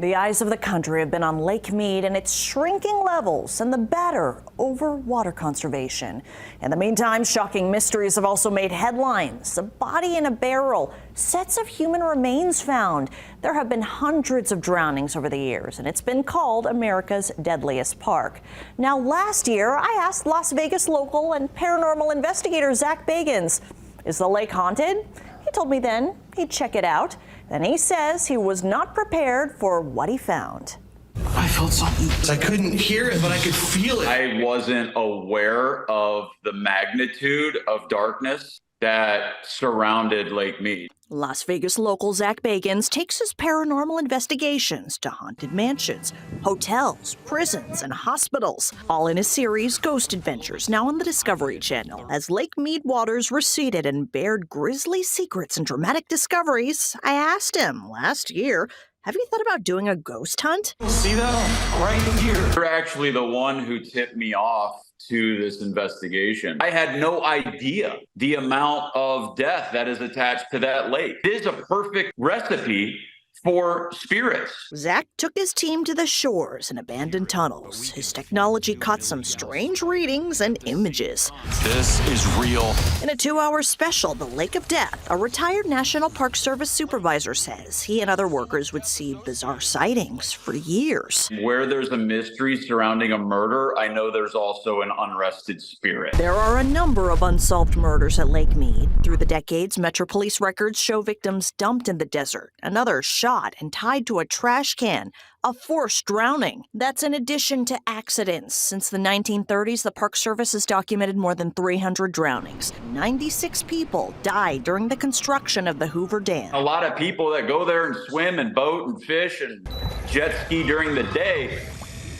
The eyes of the country have been on Lake Mead and its shrinking levels and the battle over water conservation. In the meantime, shocking mysteries have also made headlines. A body in a barrel, sets of human remains found. There have been hundreds of drownings over the years, and it's been called America's deadliest park. Now, last year, I asked Las Vegas local and paranormal investigator Zak Bagans, is the lake haunted? He told me then he'd check it out. Then he says he was not prepared for what he found. I felt something. I couldn't hear it, but I could feel it. I wasn't aware of the magnitude of darkness that surrounded Lake Mead. Las Vegas local Zak Bagans takes his paranormal investigations to haunted mansions, hotels, prisons, and hospitals, all in his series Ghost Adventures, now on the Discovery Channel. As Lake Mead waters receded and bared grisly secrets and dramatic discoveries, I asked him last year, have you thought about doing a ghost hunt? See that? Right here. You're actually the one who tipped me off to this investigation. I had no idea the amount of death that is attached to that lake. It is a perfect recipe for spirits. Zak took his team to the shores and abandoned tunnels. His technology caught some strange readings and images. This is real. In a 2-hour special, The Lake of Death, a retired National Park Service supervisor says he and other workers would see bizarre sightings for years. Where there's a mystery surrounding a murder, I know there's also an unrested spirit. There are a number of unsolved murders at Lake Mead. Through the decades, Metro Police records show victims dumped in the desert, and others shot and tied to a trash can, a forced drowning. That's in addition to accidents. Since the 1930s, the Park Service has documented more than 300 drownings. 96 people died during the construction of the Hoover Dam. A lot of people that go there and swim and boat and fish and jet ski during the day,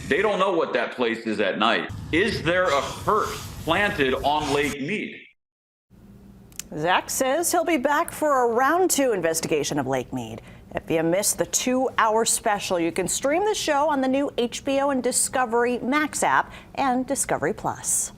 they don't know what that place is at night. Is there a curse planted on Lake Mead? Zak says he'll be back for a round 2 investigation of Lake Mead. If you missed the 2-hour special, you can stream the show on the new HBO and Discovery Max app and Discovery Plus.